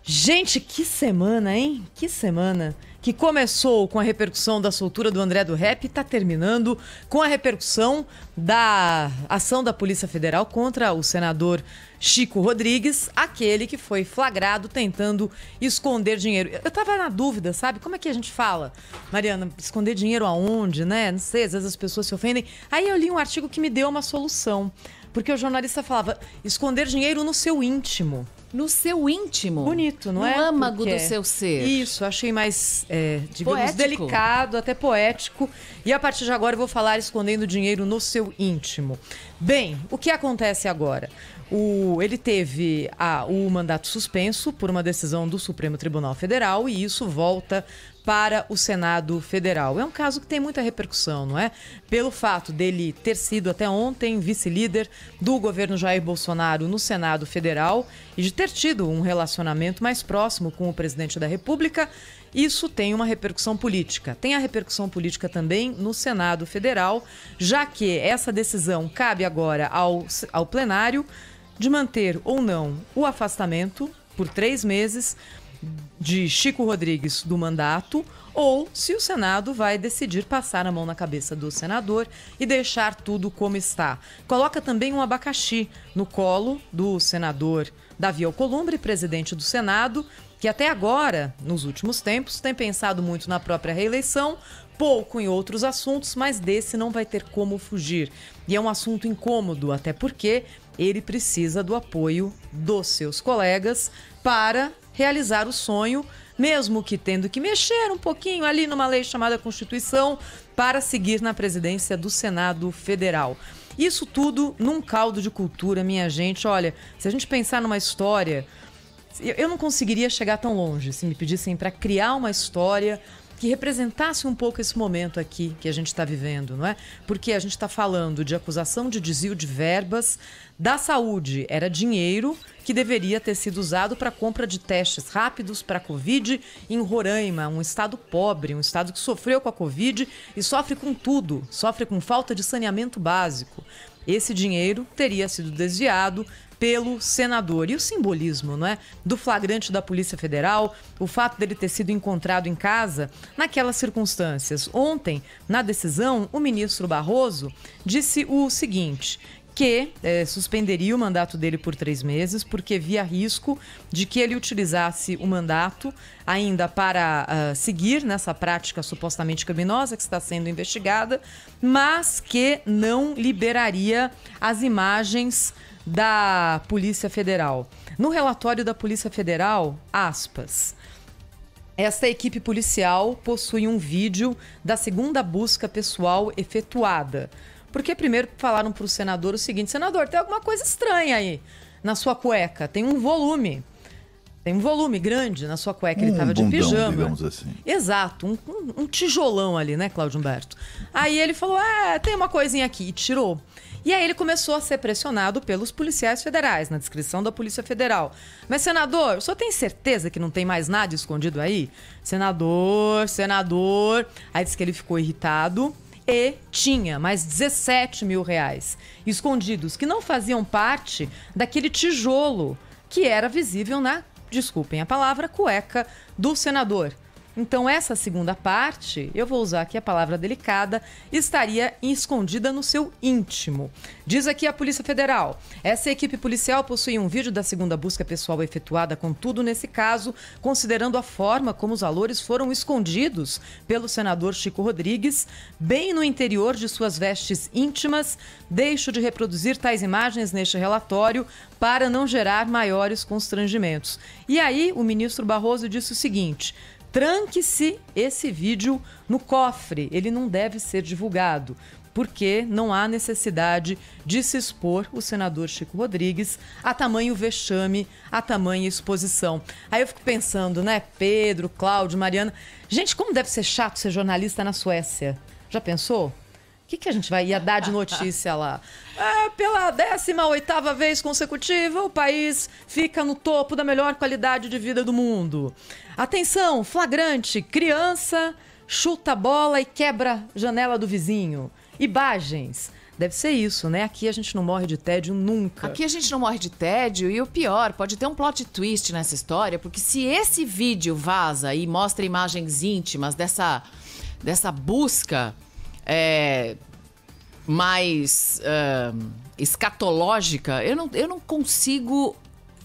Gente, que semana, hein? Que semana. Que começou com a repercussão da soltura do André do Rap e está terminando com a repercussão da ação da Polícia Federal contra o senador Chico Rodrigues, aquele que foi flagrado tentando esconder dinheiro. Eu tava na dúvida, sabe? Como é que a gente fala? Mariana, esconder dinheiro aonde, né? Não sei, às vezes as pessoas se ofendem. Aí eu li um artigo que me deu uma solução. Porque o jornalista falava, esconder dinheiro no seu íntimo. No seu íntimo? Bonito, não é? No âmago do seu ser. Isso, achei mais, digamos, poético. Delicado, até poético. E a partir de agora eu vou falar escondendo dinheiro no seu íntimo. Bem, o que acontece agora? Ele teve o mandato suspenso por uma decisão do Supremo Tribunal Federal e isso volta para o Senado Federal. É um caso que tem muita repercussão, não é? Pelo fato dele ter sido até ontem vice-líder do governo Jair Bolsonaro no Senado Federal e de ter tido um relacionamento mais próximo com o presidente da República. Isso tem uma repercussão política. Tem a repercussão política também no Senado Federal, já que essa decisão cabe agora ao plenário de manter ou não o afastamento por 3 meses de Chico Rodrigues do mandato, ou se o Senado vai decidir passar a mão na cabeça do senador e deixar tudo como está. Coloca também um abacaxi no colo do senador Davi Alcolumbre, presidente do Senado, que até agora, nos últimos tempos, tem pensado muito na própria reeleição, pouco em outros assuntos, mas desse não vai ter como fugir. E é um assunto incômodo, até porque ele precisa do apoio dos seus colegas para realizar o sonho, mesmo que tendo que mexer um pouquinho ali numa lei chamada Constituição para seguir na presidência do Senado Federal. Isso tudo num caldo de cultura, minha gente. Olha, se a gente pensar numa história, eu não conseguiria chegar tão longe se me pedissem para criar uma história que representasse um pouco esse momento aqui que a gente está vivendo, não é? Porque a gente está falando de acusação de desvio de verbas da saúde. Era dinheiro que deveria ter sido usado para compra de testes rápidos para a Covid em Roraima, um estado pobre, um estado que sofreu com a Covid e sofre com tudo, sofre com falta de saneamento básico. Esse dinheiro teria sido desviado pelo senador. E o simbolismo, não é? Do flagrante da Polícia Federal, o fato dele ter sido encontrado em casa naquelas circunstâncias. Ontem, na decisão, o ministro Barroso disse o seguinte, que suspenderia o mandato dele por 3 meses, porque via risco de que ele utilizasse o mandato ainda para seguir nessa prática supostamente criminosa que está sendo investigada, mas que não liberaria as imagens da Polícia Federal. No relatório da Polícia Federal, aspas, esta equipe policial possui um vídeo da segunda busca pessoal efetuada. Porque primeiro falaram para o senador o seguinte, senador, tem alguma coisa estranha aí na sua cueca, tem um volume grande na sua cueca, ele estava de pijama. Digamos assim. Exato, um tijolão ali, né, Cláudio Humberto? Aí ele falou, tem uma coisinha aqui, e tirou. E aí ele começou a ser pressionado pelos policiais federais, na descrição da Polícia Federal. Mas, senador, o senhor tem certeza que não tem mais nada escondido aí? Senador... Aí disse que ele ficou irritado e tinha mais 17 mil reais escondidos, que não faziam parte daquele tijolo que era visível na, desculpem a palavra, cueca do senador. Então, essa segunda parte, eu vou usar aqui a palavra delicada, estaria escondida no seu íntimo. Diz aqui a Polícia Federal. Essa equipe policial possui um vídeo da segunda busca pessoal efetuada, contudo, nesse caso, considerando a forma como os valores foram escondidos pelo senador Chico Rodrigues, bem no interior de suas vestes íntimas, deixo de reproduzir tais imagens neste relatório para não gerar maiores constrangimentos. E aí, o ministro Barroso disse o seguinte... Tranque-se esse vídeo no cofre, ele não deve ser divulgado, porque não há necessidade de se expor o senador Chico Rodrigues a tamanho vexame, a tamanha exposição. Aí eu fico pensando, né, Pedro, Cláudio, Mariana, gente, como deve ser chato ser jornalista na Suécia? Já pensou? O que a gente ia dar de notícia lá? Pela 18ª vez consecutiva, o país fica no topo da melhor qualidade de vida do mundo. Atenção, flagrante, criança chuta a bola e quebra a janela do vizinho. Imagens Deve ser isso, né? Aqui a gente não morre de tédio nunca. Aqui a gente não morre de tédio e o pior, pode ter um plot twist nessa história, porque se esse vídeo vaza e mostra imagens íntimas dessa busca mais escatológica, eu não consigo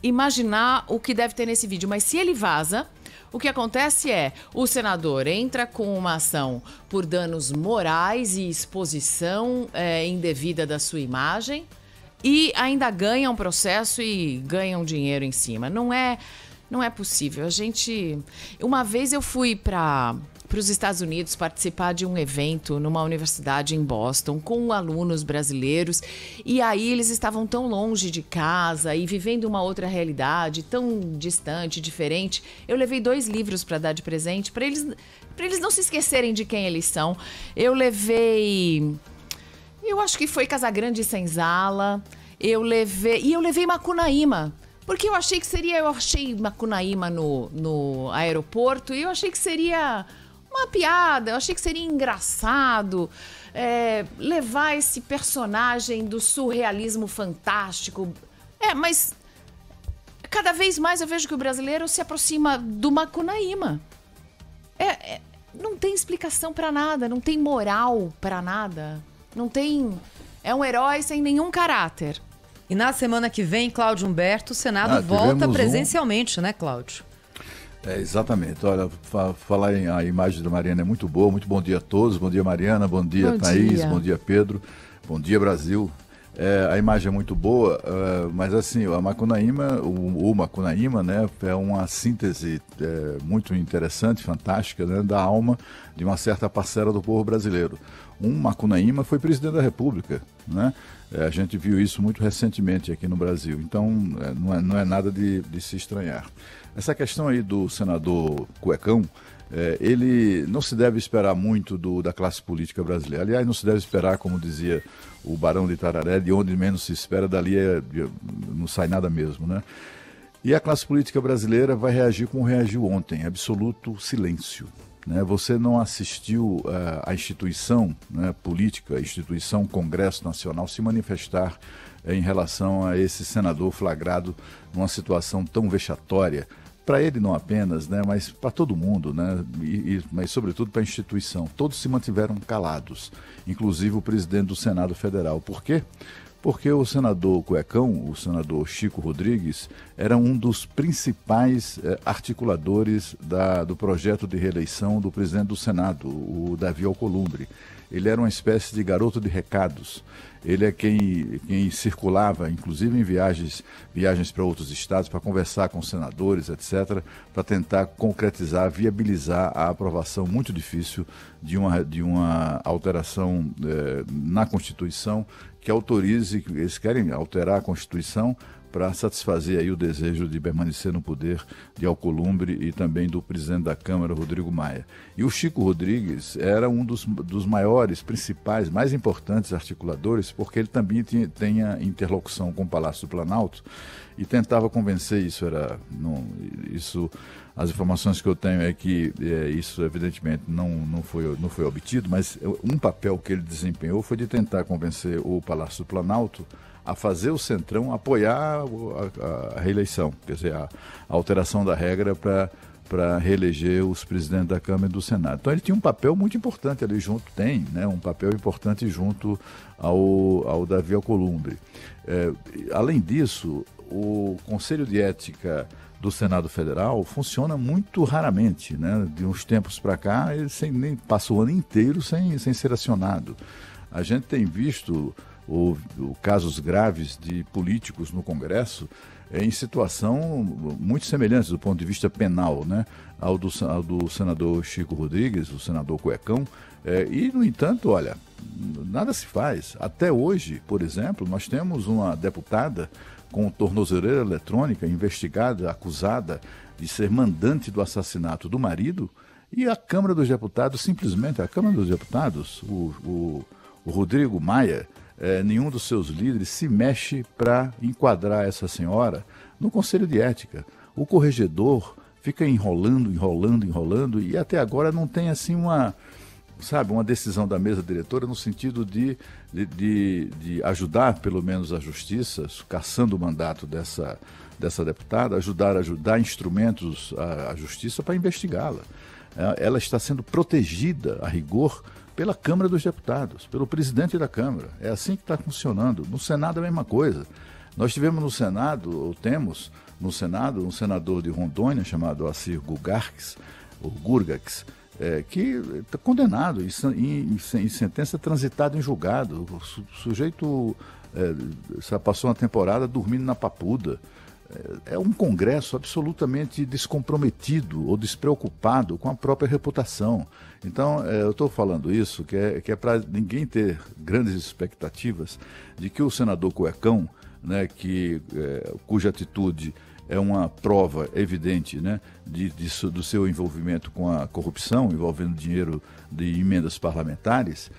imaginar o que deve ter nesse vídeo, mas se ele vaza, o que acontece é, o senador entra com uma ação por danos morais e exposição indevida da sua imagem e ainda ganha um processo e ganha um dinheiro em cima. Não é possível. Uma vez eu fui para os Estados Unidos participar de um evento numa universidade em Boston com alunos brasileiros e aí eles estavam tão longe de casa e vivendo uma outra realidade tão distante, diferente. Eu levei 2 livros para dar de presente para eles não se esquecerem de quem eles são. Eu acho que foi Casagrande e Senzala. Eu levei Macunaíma. Porque eu achei Macunaíma no aeroporto e eu achei que seria uma piada, eu achei que seria engraçado levar esse personagem do surrealismo fantástico. Mas cada vez mais eu vejo que o brasileiro se aproxima do Macunaíma. Não tem explicação pra nada, não tem moral pra nada, não tem... É um herói sem nenhum caráter. E na semana que vem, Cláudio Humberto, o Senado volta presencialmente, né, Cláudio? Exatamente. Olha, falar a imagem da Mariana é muito boa. Muito bom dia a todos. Bom dia, Mariana. Bom dia, Thaís. Bom dia, Pedro. Bom dia, Brasil. A imagem é muito boa, mas assim, a Macunaíma, o Macunaíma, né, é uma síntese muito interessante, fantástica, né, da alma de uma certa parcela do povo brasileiro. Macunaíma foi presidente da República, né? A gente viu isso muito recentemente aqui no Brasil, então não é nada de se estranhar. Essa questão aí do senador Cuecão, ele não se deve esperar muito da classe política brasileira. Aliás, não se deve esperar, como dizia o Barão de Itararé, de onde menos se espera, dali não sai nada mesmo, né? E a classe política brasileira vai reagir como reagiu ontem, absoluto silêncio. Né? Você não assistiu a instituição, né, política, a instituição Congresso Nacional se manifestar em relação a esse senador flagrado numa situação tão vexatória, para ele não apenas, né, mas para todo mundo, né, mas sobretudo para a instituição. Todos se mantiveram calados, inclusive o presidente do Senado Federal. Por quê? Porque o senador Cuecão, o senador Chico Rodrigues, era um dos principais articuladores do projeto de reeleição do presidente do Senado, o Davi Alcolumbre. Ele era uma espécie de garoto de recados. Ele é quem circulava, inclusive em viagens para outros estados, para conversar com senadores, etc., para tentar concretizar, viabilizar a aprovação muito difícil de uma alteração na Constituição que autorize, eles querem alterar a Constituição para satisfazer aí o desejo de permanecer no poder de Alcolumbre e também do presidente da Câmara, Rodrigo Maia. E o Chico Rodrigues era um dos maiores, principais, mais importantes articuladores, porque ele também tinha interlocução com o Palácio do Planalto e tentava convencer, as informações que eu tenho é que isso evidentemente não foi obtido, mas um papel que ele desempenhou foi de tentar convencer o Palácio do Planalto a fazer o Centrão apoiar a reeleição, quer dizer, a alteração da regra para reeleger os presidentes da Câmara e do Senado. Então ele tinha um papel muito importante ali junto, um papel importante junto ao Davi Alcolumbre. Além disso, o Conselho de Ética do Senado Federal funciona muito raramente, né? De uns tempos para cá, ele nem passou o ano inteiro sem ser acionado. A gente tem visto casos graves de políticos no Congresso em situação muito semelhante do ponto de vista penal, né, ao do senador Chico Rodrigues, o senador Cuecão, e, no entanto, olha, nada se faz. Até hoje, por exemplo, nós temos uma deputada com tornozeleira eletrônica investigada, acusada de ser mandante do assassinato do marido, e a Câmara dos Deputados, o Rodrigo Maia, nenhum dos seus líderes se mexe para enquadrar essa senhora no Conselho de Ética. O corregedor fica enrolando, e até agora não tem assim sabe, uma decisão da mesa diretora no sentido de ajudar, pelo menos, a justiça, cassando o mandato dessa deputada, ajudar instrumentos à justiça para investigá-la. Ela está sendo protegida, a rigor, pela Câmara dos Deputados, pelo presidente da Câmara. É assim que está funcionando. No Senado é a mesma coisa. Nós tivemos no Senado, ou temos no Senado, um senador de Rondônia chamado Assir Gurgax, que está condenado em sentença transitada em julgado. O sujeito passou uma temporada dormindo na papuda. É um Congresso absolutamente descomprometido ou despreocupado com a própria reputação. Então, eu estou falando isso, que é para ninguém ter grandes expectativas de que o senador Cuecão, né, cuja atitude é uma prova evidente, né, do seu envolvimento com a corrupção, envolvendo dinheiro de emendas parlamentares,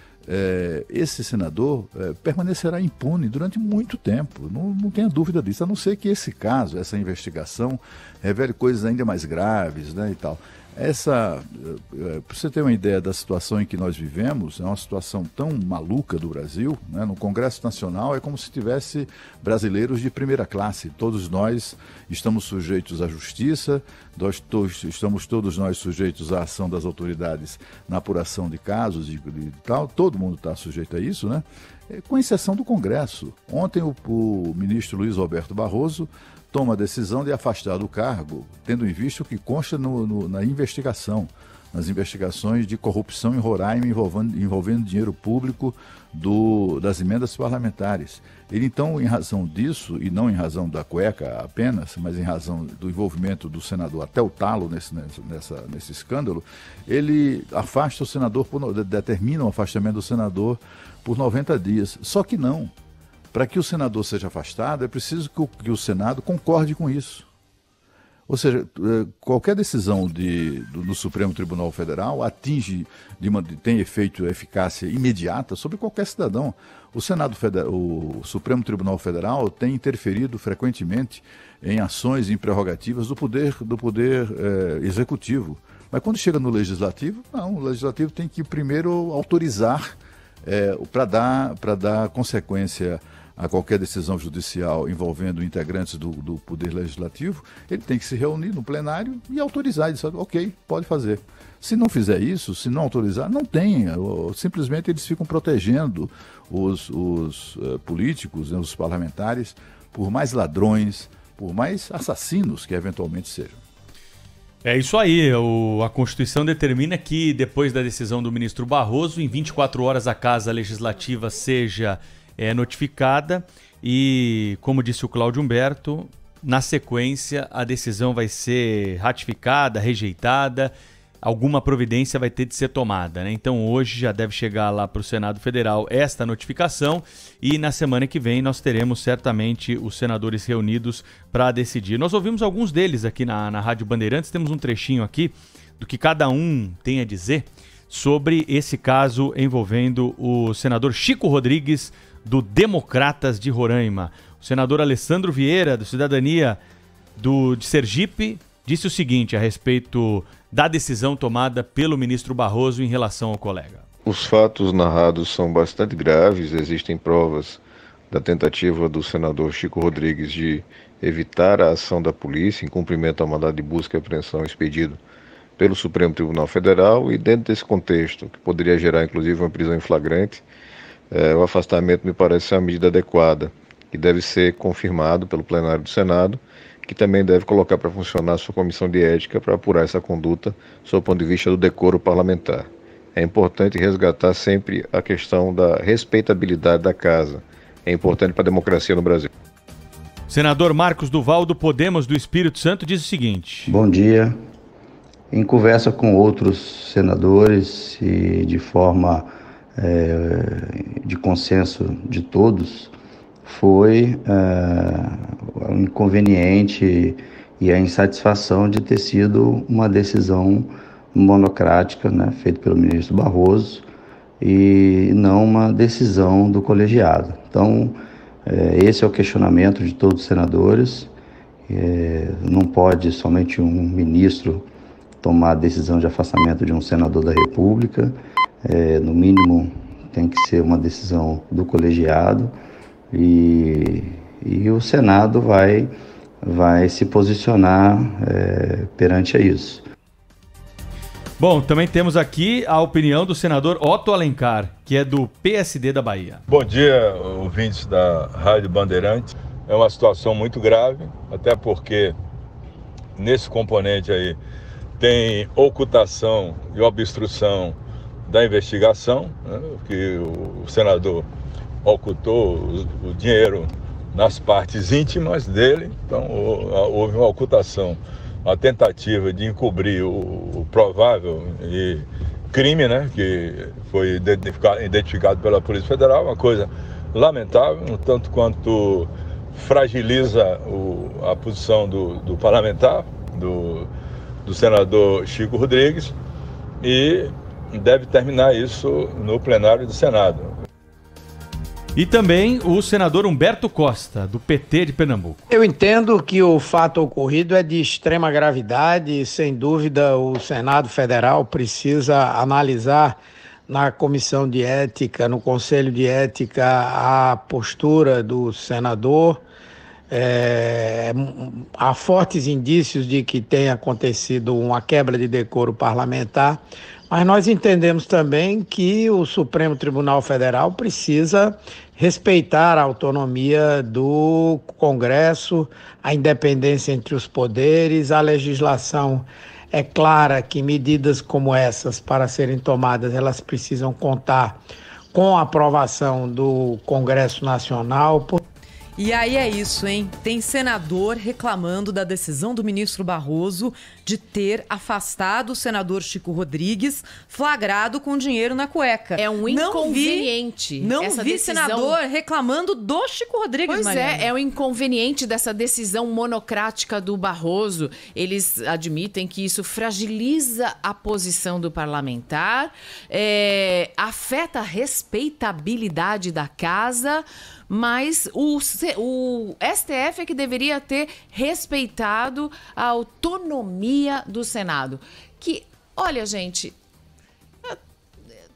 esse senador permanecerá impune durante muito tempo, não tenha dúvida disso, a não ser que esse caso, essa investigação, revele coisas ainda mais graves, né, e tal. Para você ter uma ideia da situação em que nós vivemos, é uma situação tão maluca do Brasil, né? No Congresso Nacional é como se tivesse brasileiros de primeira classe. Todos nós estamos sujeitos à justiça, estamos todos nós sujeitos à ação das autoridades na apuração de casos e tal. Todo mundo está sujeito a isso, né? Com exceção do Congresso. Ontem o ministro Luiz Roberto Barroso toma a decisão de afastar do cargo, tendo em vista o que consta na investigação, nas investigações de corrupção em Roraima envolvendo dinheiro público das emendas parlamentares. Ele, então, em razão disso, e não em razão da cueca apenas, mas em razão do envolvimento do senador até o talo nesse escândalo, ele afasta o senador, determina o afastamento do senador por 90 dias. Só que não. Para que o senador seja afastado, é preciso que o Senado concorde com isso. Ou seja, qualquer decisão do Supremo Tribunal Federal tem efeito, eficácia imediata sobre qualquer cidadão. O Supremo Tribunal Federal tem interferido frequentemente em ações e em prerrogativas do poder executivo. Mas quando chega no Legislativo, não, o Legislativo tem que primeiro autorizar para dar consequência a qualquer decisão judicial envolvendo integrantes do Poder Legislativo. Ele tem que se reunir no plenário e autorizar, e dizer, ok, pode fazer. Se não fizer isso, se não autorizar, não tem. Simplesmente eles ficam protegendo os políticos, né, os parlamentares, por mais ladrões, por mais assassinos que eventualmente sejam. É isso aí, a Constituição determina que depois da decisão do ministro Barroso, em 24 horas a Casa Legislativa seja notificada e, como disse o Cláudio Humberto, na sequência a decisão vai ser ratificada, rejeitada, alguma providência vai ter de ser tomada, né? Então hoje já deve chegar lá para o Senado Federal esta notificação e na semana que vem nós teremos certamente os senadores reunidos para decidir. Nós ouvimos alguns deles aqui na Rádio Bandeirantes, temos um trechinho aqui do que cada um tem a dizer sobre esse caso envolvendo o senador Chico Rodrigues, do Democratas de Roraima. O senador Alessandro Vieira, do Cidadania de Sergipe, disse o seguinte a respeito da decisão tomada pelo ministro Barroso em relação ao colega. Os fatos narrados são bastante graves, existem provas da tentativa do senador Chico Rodrigues de evitar a ação da polícia em cumprimento ao mandado de busca e apreensão expedido pelo Supremo Tribunal Federal, e dentro desse contexto, que poderia gerar inclusive uma prisão em flagrante, o afastamento me parece ser uma medida adequada, que deve ser confirmado pelo plenário do Senado, que também deve colocar para funcionar a sua comissão de ética para apurar essa conduta sob o ponto de vista do decoro parlamentar. É importante resgatar sempre a questão da respeitabilidade da casa. É importante para a democracia no Brasil. Senador Marcos Duval, do Podemos do Espírito Santo, diz o seguinte. Bom dia. Em conversa com outros senadores e de forma de consenso de todos, foi o inconveniente e a insatisfação de ter sido uma decisão monocrática, né, feita pelo ministro Barroso, e não uma decisão do colegiado. Então, esse é o questionamento de todos os senadores. Não pode somente um ministro tomar a decisão de afastamento de um senador da República. no mínimo tem que ser uma decisão do colegiado e o Senado vai se posicionar perante a isso. Bom, também temos aqui a opinião do senador Otto Alencar, que é do PSD da Bahia. Bom dia, ouvintes da Rádio Bandeirantes. É uma situação muito grave, até porque nesse componente aí tem ocultação e obstrução da investigação, né, que o senador ocultou o dinheiro nas partes íntimas dele, então houve uma ocultação, uma tentativa de encobrir o provável crime, né, que foi identificado pela Polícia Federal, uma coisa lamentável, um tanto quanto fragiliza a posição do parlamentar, do senador Chico Rodrigues, e deve terminar isso no plenário do Senado. E também o senador Humberto Costa, do PT de Pernambuco. Eu entendo que o fato ocorrido é de extrema gravidade e, sem dúvida, o Senado Federal precisa analisar na Comissão de Ética, no Conselho de Ética, a postura do senador. Há fortes indícios de que tenha acontecido uma quebra de decoro parlamentar, mas nós entendemos também que o Supremo Tribunal Federal precisa respeitar a autonomia do Congresso, a independência entre os poderes. A legislação é clara que medidas como essas, para serem tomadas, elas precisam contar com a aprovação do Congresso Nacional. E aí é isso, hein? Tem senador reclamando da decisão do ministro Barroso de ter afastado o senador Chico Rodrigues, flagrado com dinheiro na cueca. É um inconveniente. Não vi senador reclamando do Chico Rodrigues, Pois Mariana. é um inconveniente dessa decisão monocrática do Barroso. Eles admitem que isso fragiliza a posição do parlamentar, afeta a respeitabilidade da casa, mas o STF é que deveria ter respeitado a autonomia do Senado. Que, olha, gente,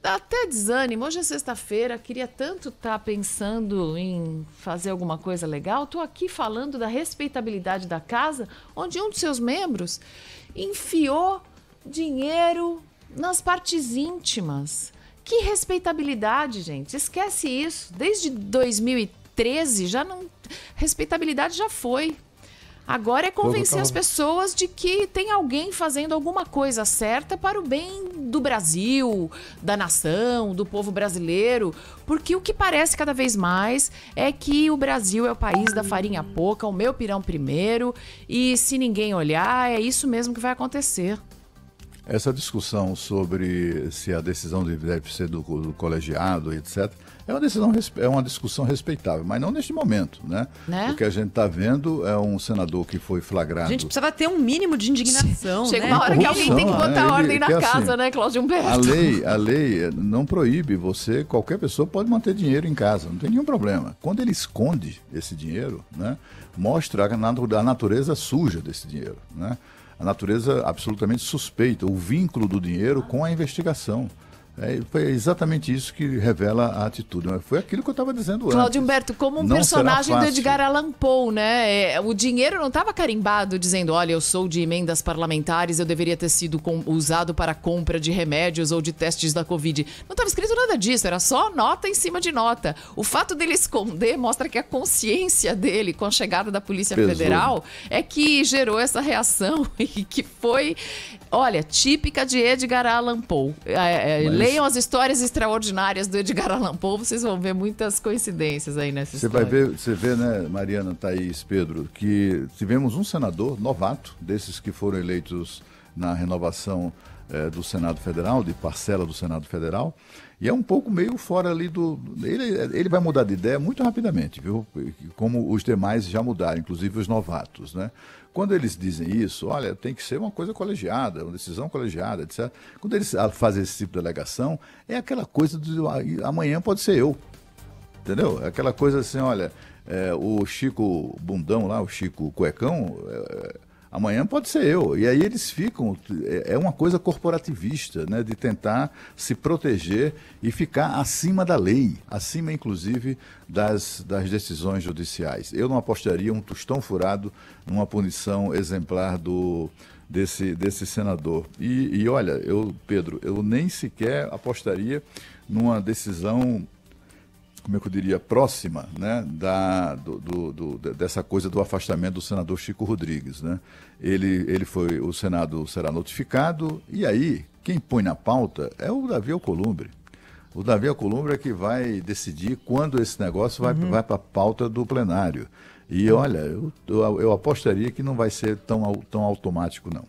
dá até desânimo. Hoje é sexta-feira, queria tanto estar pensando em fazer alguma coisa legal. Estou aqui falando da respeitabilidade da casa, onde um de seus membros enfiou dinheiro nas partes íntimas. Que respeitabilidade, gente. Esquece isso. Desde 2013, respeitabilidade já foi. Agora é convencer as pessoas de que tem alguém fazendo alguma coisa certa para o bem do Brasil, da nação, do povo brasileiro. Porque o que parece cada vez mais é que o Brasil é o país da farinha pouca, o meu pirão primeiro. E se ninguém olhar, é isso mesmo que vai acontecer. Essa discussão sobre se a decisão deve ser do colegiado, etc., é uma discussão respeitável, mas não neste momento, né? O que a gente está vendo é um senador que foi flagrado. A gente precisava ter um mínimo de indignação, Chega né? uma hora que alguém tem que botar ordem na casa, assim, né, Cláudio Humberto? A lei não proíbe qualquer pessoa pode manter dinheiro em casa, não tem nenhum problema. Quando ele esconde esse dinheiro, né, mostra a natureza suja desse dinheiro, né? A natureza absolutamente suspeita, o vínculo do dinheiro com a investigação. Foi exatamente isso que revela a atitude. Foi aquilo que eu estava dizendo antes. Cláudio Humberto, como um personagem do Edgar Allan Poe, né? O dinheiro não estava carimbado dizendo, olha, eu sou de emendas parlamentares, eu deveria ter sido usado para compra de remédios ou de testes da Covid. Não estava escrito nada disso, era só nota em cima de nota. O fato dele esconder mostra que a consciência dele, com a chegada da Polícia Federal, é que gerou essa reação e que foi, olha, típica de Edgar Allan Poe. Leiam as histórias extraordinárias do Edgar Allan Poe, vocês vão ver muitas coincidências aí nessa história. Você vê, né, Mariana, Thaís, Pedro, que tivemos um senador novato, desses que foram eleitos na renovação do Senado Federal, de parcela do Senado Federal, e é um pouco meio fora ali do... Ele vai mudar de ideia muito rapidamente, viu? Como os demais já mudaram, inclusive os novatos, né? Quando eles dizem isso, olha, tem que ser uma coisa colegiada, uma decisão colegiada, etc. Quando eles fazem esse tipo de alegação, é aquela coisa de amanhã pode ser eu, entendeu? É aquela coisa assim, olha, o Chico Bundão lá, o Chico Cuecão, amanhã pode ser eu. E aí eles ficam, é uma coisa corporativista, né, de tentar se proteger e ficar acima da lei, acima inclusive das decisões judiciais. Eu não apostaria um tostão furado numa punição exemplar desse senador. E olha, Pedro, eu nem sequer apostaria numa decisão, como é que eu diria, próxima, né, dessa coisa do afastamento do senador Chico Rodrigues, né? O Senado será notificado, e aí quem põe na pauta é o Davi Alcolumbre. O Davi Alcolumbre é que vai decidir quando esse negócio vai para a pauta do plenário. E olha, eu apostaria que não vai ser tão automático, não.